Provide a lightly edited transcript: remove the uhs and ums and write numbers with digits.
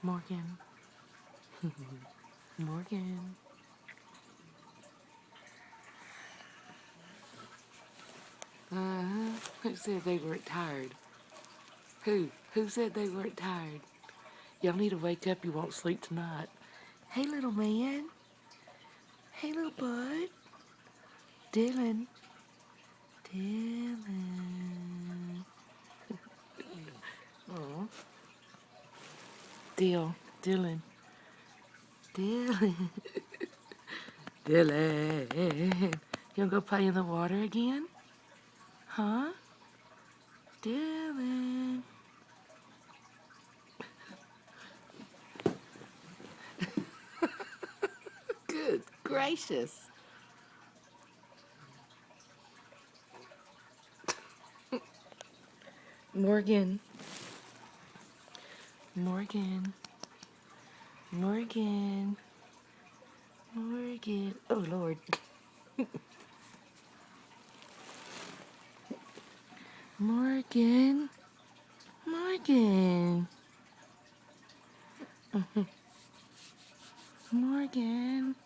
Morgan. Morgan. Who said they weren't tired? Who? Who said they weren't tired? Y'all need to wake up. You won't sleep tonight. Hey, little man. Hey, little bud. Dylan. Dylan. Oh. Dylan. Dylan. Dylan. You wanna go play in the water again? Huh? Dylan. Good gracious. Morgan. Morgan. Morgan. Morgan. Oh, Lord. Morgan. Morgan. Morgan.